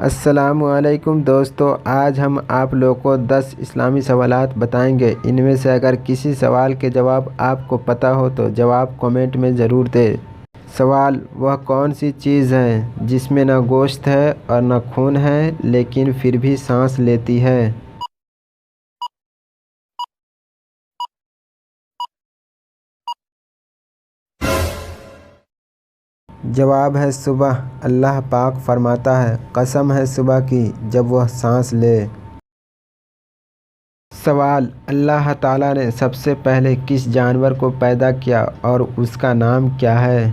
السلام علیکم دوستو، آج ہم آپ لوگوں کو 10 اسلامی سوالات بتائیں گے۔ ان میں سے اگر کسی سوال کے جواب آپ کو پتہ ہو تو جواب کمنٹ میں ضرور دیں۔ سوال: وہ کون سی چیز ہے جس میں نہ گوشت ہے اور نہ خون ہے لیکن پھر بھی سانس لیتی ہے؟ جواب ہے صبح۔ اللہ پاک فرماتا ہے، قسم ہے صبح کی جب وہ سانس لے۔ سوال: اللہ تعالیٰ نے سب سے پہلے کس جانور کو پیدا کیا اور اس کا نام کیا ہے؟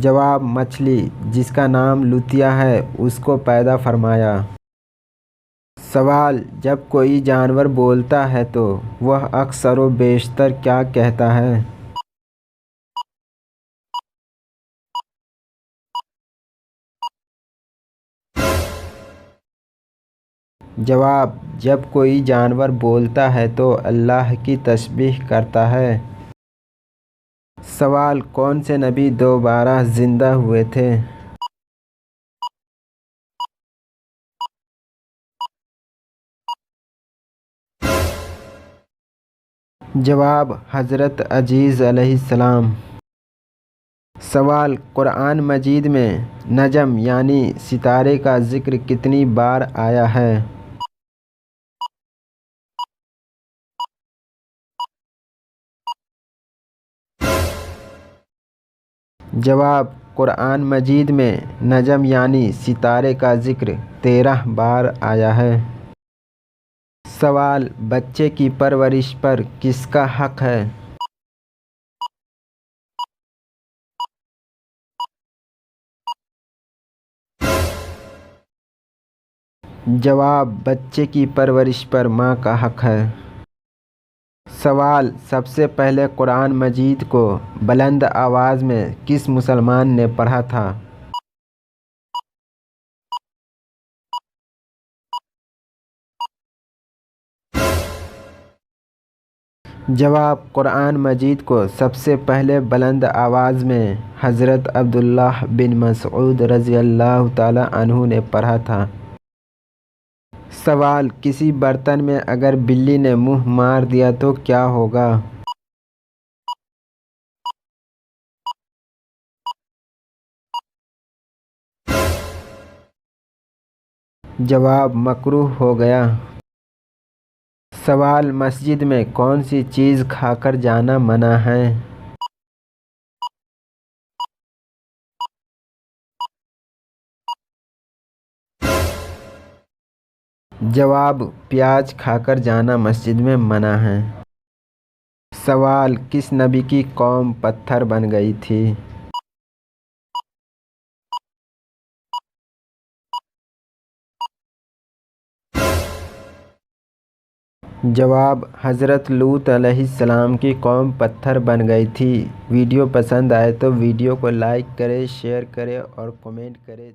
جواب: مچھلی، جس کا نام لوتیا ہے، اس کو پیدا فرمایا۔ سوال: جب کوئی جانور بولتا ہے تو وہ اکثر و بیشتر کیا کہتا ہے؟ جواب: جب کوئی جانور بولتا ہے تو اللہ کی تسبیح کرتا ہے۔ سوال: کون سے نبی دوبارہ زندہ ہوئے تھے؟ جواب: حضرت عیسی علیہ السلام۔ سوال: قرآن مجید میں نجم یعنی ستارے کا ذکر کتنی بار آیا ہے؟ جواب: قرآن مجید میں نجم یعنی ستارے کا ذکر 13 بار آیا ہے۔ سوال: بچے کی پرورش پر کس کا حق ہے؟ جواب: بچے کی پرورش پر ماں کا حق ہے۔ سوال: سب سے پہلے قرآن مجید کو بلند آواز میں کس مسلمان نے پڑھا تھا؟ جواب: قرآن مجید کو سب سے پہلے بلند آواز میں حضرت عبداللہ بن مسعود رضی اللہ تعالی عنہ نے پڑھا تھا۔ سوال: کسی برتن میں اگر بلی نے منہ مار دیا تو کیا ہوگا؟ جواب: مکروہ ہو گیا۔ سوال: مسجد میں کون سی چیز کھا کر جانا منع ہے؟ جواب: پیاز کھا کر جانا مسجد میں منع ہے۔ سوال: کس نبی کی قوم پتھر بن گئی تھی؟ جواب: حضرت لوط علیہ السلام کی قوم پتھر بن گئی تھی۔ ویڈیو پسند آئے تو ویڈیو کو لائک کریں، شیئر کریں اور کمنٹ کریں۔